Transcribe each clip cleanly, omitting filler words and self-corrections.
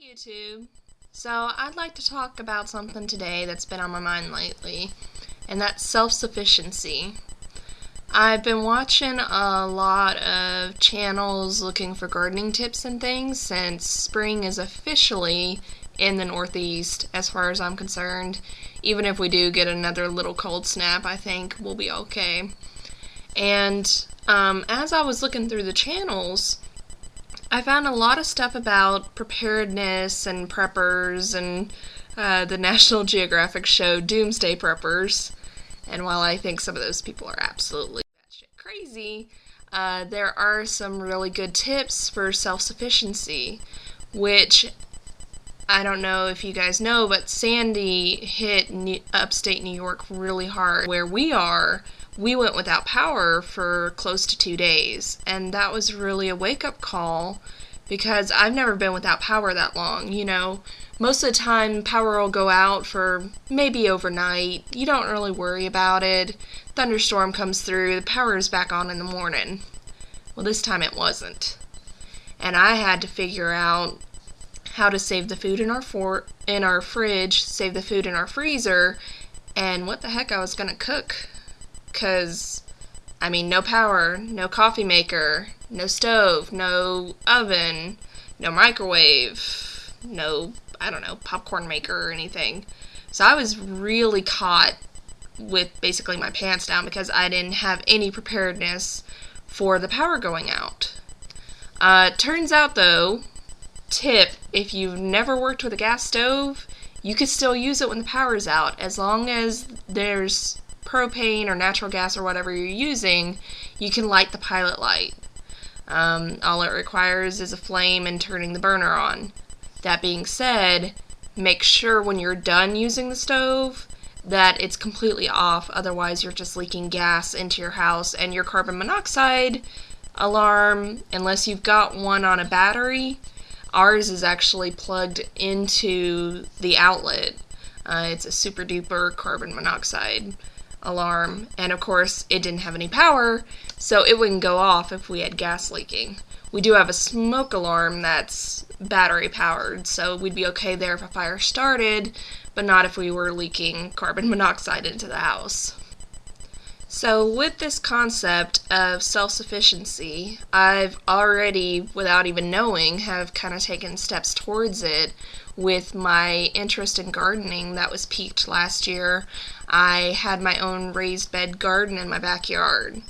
YouTube. So I'd like to talk about something today that's been on my mind lately, and that's self-sufficiency. I've been watching a lot of channels looking for gardening tips and things since spring is officially in the Northeast as far as I'm concerned. Even if we do get another little cold snap, I think we'll be okay. And as I was looking through the channels, I found a lot of stuff about preparedness and preppers and the National Geographic show Doomsday Preppers. And while I think some of those people are absolutely batshit crazy, there are some really good tips for self-sufficiency, which I don't know if you guys know, but Sandy hit upstate New York really hard. Where we are, we went without power for close to 2 days, and that was really a wake-up call because I've never been without power that long. Most of the time power will go out for maybe overnight. You don't really worry about it. Thunderstorm comes through, the power is back on in the morning. Well, this time it wasn't. And I had to figure out how to save the food in our fridge, save the food in our freezer, and what the heck I was gonna cook. Because, no power, no coffee maker, no stove, no oven, no microwave, no, popcorn maker or anything. So I was really caught with basically my pants down because I didn't have any preparedness for the power going out. Turns out though, tip, if you've never worked with a gas stove, you could still use it when the power's out, as long as there's propane or natural gas or whatever you're using, you can light the pilot light. All it requires is a flame and turning the burner on. That being said, make sure when you're done using the stove that it's completely off, otherwise you're just leaking gas into your house, and your carbon monoxide alarm, unless you've got one on a battery, ours is actually plugged into the outlet. It's a super duper carbon monoxide alarm, and of course it didn't have any power, so it wouldn't go off if we had gas leaking. We do have a smoke alarm that's battery powered, so we'd be okay there if a fire started, but not if we were leaking carbon monoxide into the house. So with this concept of self-sufficiency, I've already, without even knowing, have kind of taken steps towards it with my interest in gardening that was piqued last year. I had my own raised bed garden in my backyard.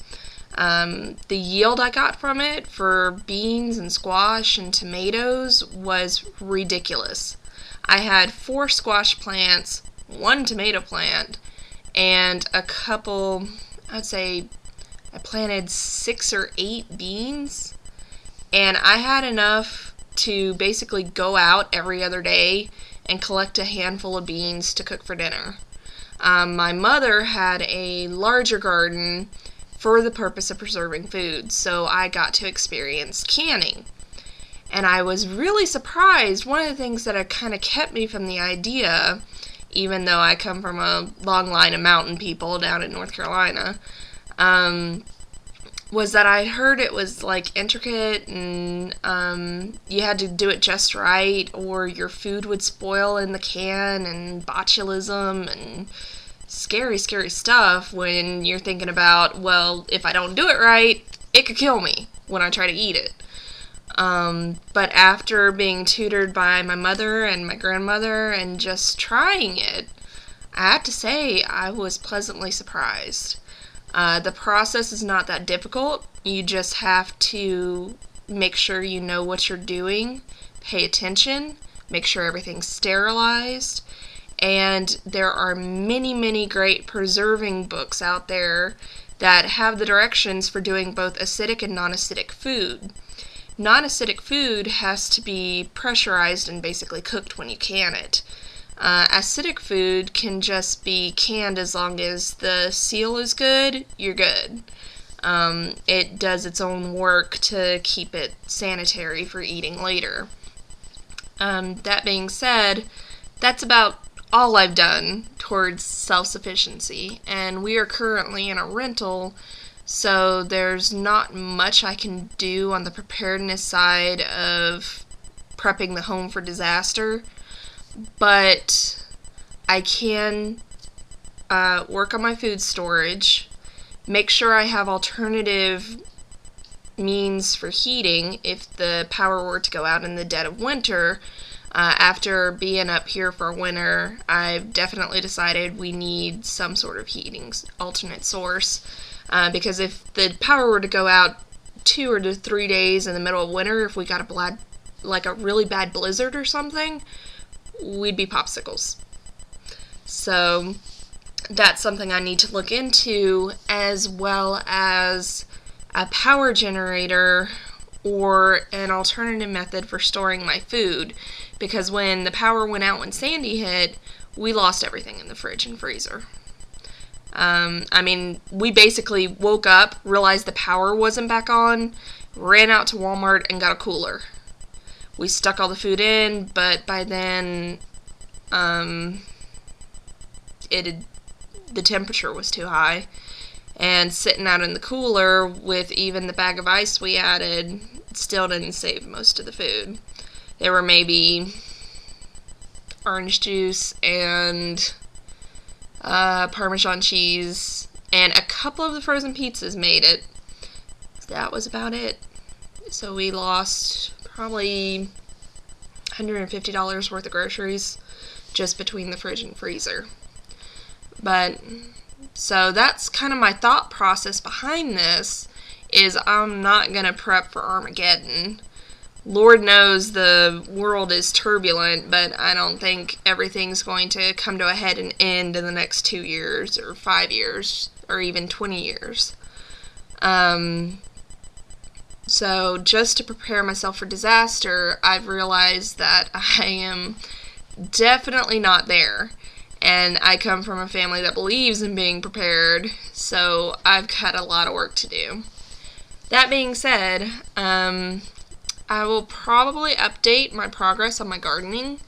The yield I got from it for beans and squash and tomatoes was ridiculous. I had 4 squash plants, 1 tomato plant, and a couple, I'd say I planted 6 or 8 beans, and I had enough to basically go out every other day and collect a handful of beans to cook for dinner. My mother had a larger garden for the purpose of preserving food, so I got to experience canning. And I was really surprised. One of the things that kind of kept me from the idea, even though I come from a long line of mountain people down in North Carolina, was that I heard it was intricate and you had to do it just right or your food would spoil in the can, and botulism and scary, scary stuff when you're thinking about, well, if I don't do it right, it could kill me when I try to eat it. But after being tutored by my mother and my grandmother and just trying it, I have to say I was pleasantly surprised. The process is not that difficult. You just have to make sure you know what you're doing, pay attention, make sure everything's sterilized, and there are many, many great preserving books out there that have the directions for doing both acidic and non-acidic food. Non-acidic food has to be pressurized and basically cooked when you can it. Acidic food can just be canned as long as the seal is good, you're good. It does its own work to keep it sanitary for eating later. That being said, that's about all I've done towards self-sufficiency, and we are currently in a rental, so there's not much I can do on the preparedness side of prepping the home for disaster, but I can work on my food storage, make sure I have alternative means for heating if the power were to go out in the dead of winter. After being up here for winter, I've definitely decided we need some sort of heating alternate source, because if the power were to go out 2 or 3 days in the middle of winter, if we got a really bad blizzard or something, we'd be popsicles. So that's something I need to look into, as well as a power generator or an alternative method for storing my food, because when the power went out when Sandy hit, we lost everything in the fridge and freezer. We basically woke up, realized the power wasn't back on, ran out to Walmart and got a cooler. We stuck all the food in, but by then, the temperature was too high, and sitting out in the cooler with even the bag of ice we added still didn't save most of the food. There were maybe orange juice and Parmesan cheese, and a couple of the frozen pizzas made it. That was about it. So we lost probably $150 worth of groceries just between the fridge and freezer. But so that's kind of my thought process behind this, is I'm not going to prep for Armageddon. Lord knows the world is turbulent, but I don't think everything's going to come to a head and end in the next 2 years or 5 years or even 20 years. So just to prepare myself for disaster, I've realized that I am definitely not there. And I come from a family that believes in being prepared, so I've got a lot of work to do. That being said, I will probably update my progress on my gardening,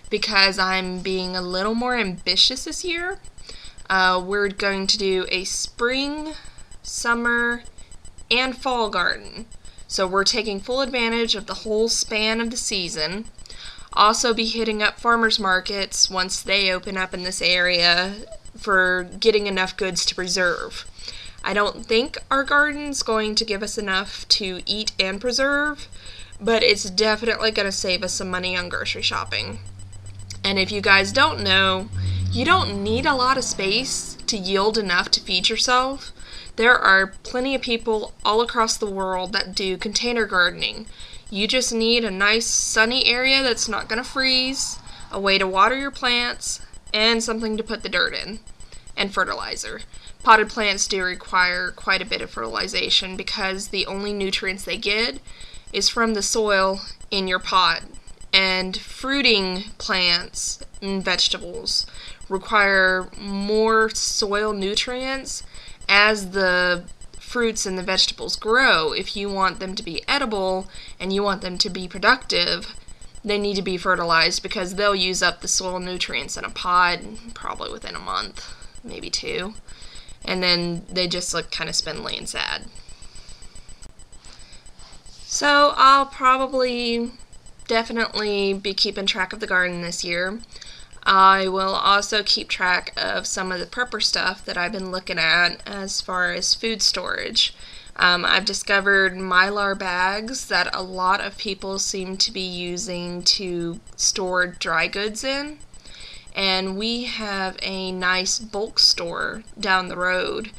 because I'm being a little more ambitious this year. We're going to do a spring, summer, and fall garden. So we're taking full advantage of the whole span of the season. Also be hitting up farmers markets once they open up in this area for getting enough goods to preserve. I don't think our garden's going to give us enough to eat and preserve, but it's definitely going to save us some money on grocery shopping. And if you guys don't know, you don't need a lot of space to yield enough to feed yourself. There are plenty of people all across the world that do container gardening. You just need a nice sunny area that's not going to freeze, a way to water your plants, and something to put the dirt in, and fertilizer. Potted plants do require quite a bit of fertilization because the only nutrients they get is from the soil in your pot. And fruiting plants and vegetables require more soil nutrients as the fruits and the vegetables grow. If you want them to be edible and you want them to be productive, they need to be fertilized, because they'll use up the soil nutrients in a pod probably within a month, maybe 2. And then they just look kind of spindly and sad. So I'll probably definitely be keeping track of the garden this year. I will also keep track of some of the prepper stuff that I've been looking at as far as food storage. I've discovered Mylar bags that a lot of people seem to be using to store dry goods in. And we have a nice bulk store down the road.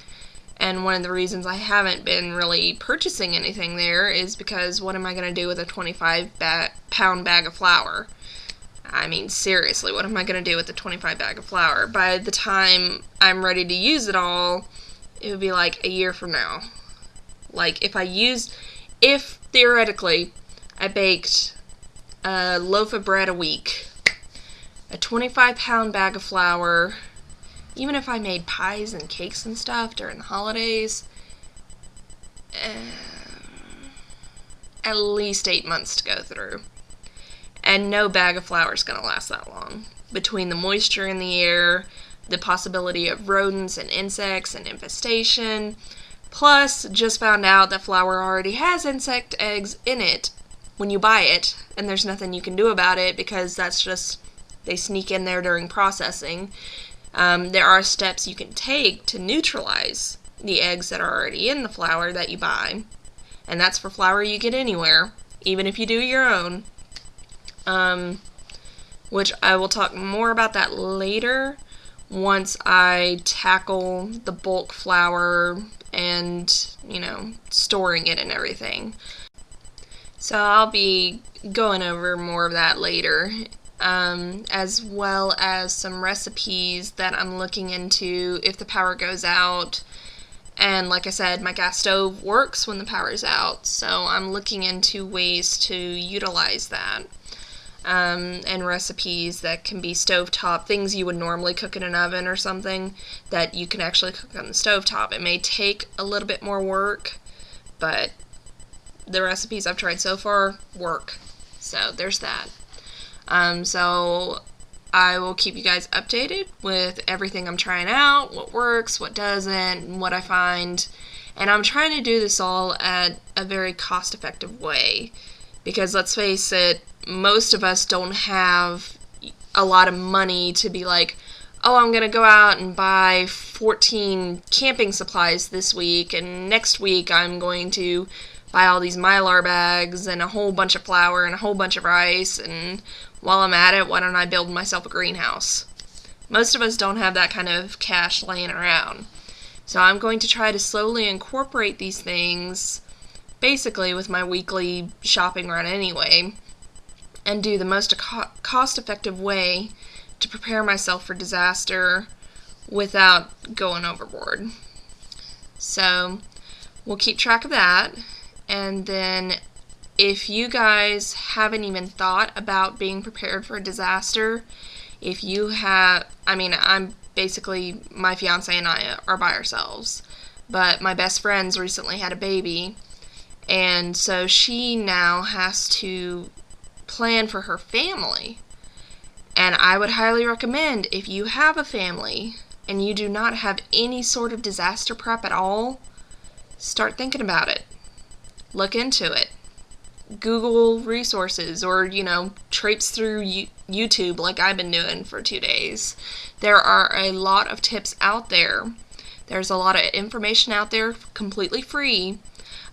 And one of the reasons I haven't been really purchasing anything there is because what am I going to do with a 25-pound bag of flour? I mean, seriously, what am I going to do with the 25 bag of flour? By the time I'm ready to use it all, it would be like a year from now. Like, if theoretically I baked a loaf of bread a week, a 25-pound bag of flour, even if I made pies and cakes and stuff during the holidays, at least 8 months to go through. And no bag of flour is going to last that long. Between the moisture in the air, the possibility of rodents and insects and infestation, plus just found out that flour already has insect eggs in it, when you buy it, and there's nothing you can do about it because that's just, they sneak in there during processing. There are steps you can take to neutralize the eggs that are already in the flour that you buy, and that's for flour you get anywhere, even if you do your own, which I will talk more about that later once I tackle the bulk flour and, storing it and everything. So I'll be going over more of that later, as well as some recipes that I'm looking into if the power goes out. And like I said, my gas stove works when the power's out, so I'm looking into ways to utilize that. And recipes that can be stovetop, things you would normally cook in an oven or something, that you can actually cook on the stovetop. It may take a little bit more work, but the recipes I've tried so far work. So there's that. So I will keep you guys updated with everything I'm trying out, what works, what doesn't, what I find. And I'm trying to do this all at a very cost-effective way. Because let's face it, most of us don't have a lot of money to be like, oh, I'm going to go out and buy 14 camping supplies this week, and next week I'm going to buy all these Mylar bags and a whole bunch of flour and a whole bunch of rice, and while I'm at it, why don't I build myself a greenhouse? Most of us don't have that kind of cash laying around. So I'm going to try to slowly incorporate these things, basically with my weekly shopping run anyway, and do the most cost-effective way to prepare myself for disaster without going overboard. So we'll keep track of that, and then if you guys haven't even thought about being prepared for a disaster, if you have, I'm basically, my fiance and I are by ourselves, but my best friend's recently had a baby, and so she now has to plan for her family. And I would highly recommend, if you have a family and you do not have any sort of disaster prep at all, start thinking about it. Look into it. Google resources, or, traipse through YouTube like I've been doing for 2 days. There are a lot of tips out there. There's a lot of information out there completely free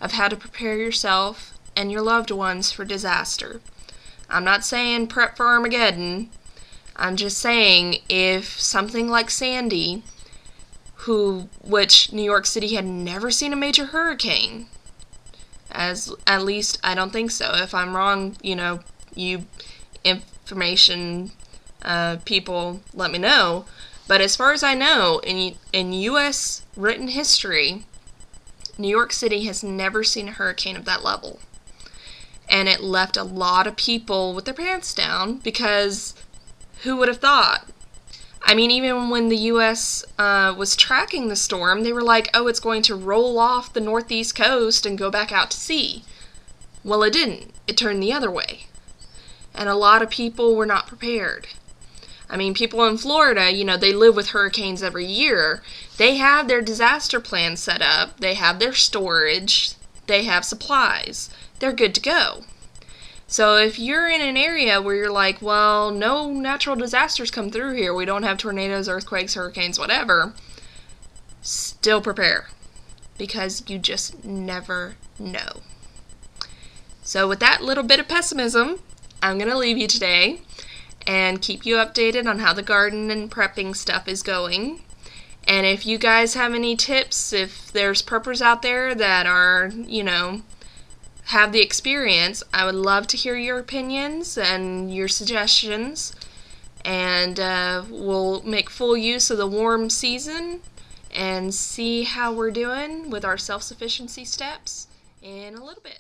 of how to prepare yourself and your loved ones for disaster. I'm not saying prep for Armageddon. I'm just saying if something like Sandy, which New York City had never seen a major hurricane, at least I don't think so. If I'm wrong, you information people let me know. But as far as I know, in U.S. written history, New York City has never seen a hurricane of that level. And it left a lot of people with their pants down, because who would have thought? Even when the U.S. Was tracking the storm, they were like, oh, it's going to roll off the northeast coast and go back out to sea. Well, it didn't. It turned the other way. And a lot of people were not prepared. People in Florida, they live with hurricanes every year. They have their disaster plan set up. They have their storage. They have supplies. They're good to go. So if you're in an area where you're like, well, no natural disasters come through here, we don't have tornadoes, earthquakes, hurricanes, whatever, still prepare, because you just never know. So with that little bit of pessimism, I'm going to leave you today and keep you updated on how the garden and prepping stuff is going. And if you guys have any tips, if there's preppers out there that are, have the experience, I would love to hear your opinions and your suggestions. And we'll make full use of the warm season and see how we're doing with our self-sufficiency steps in a little bit.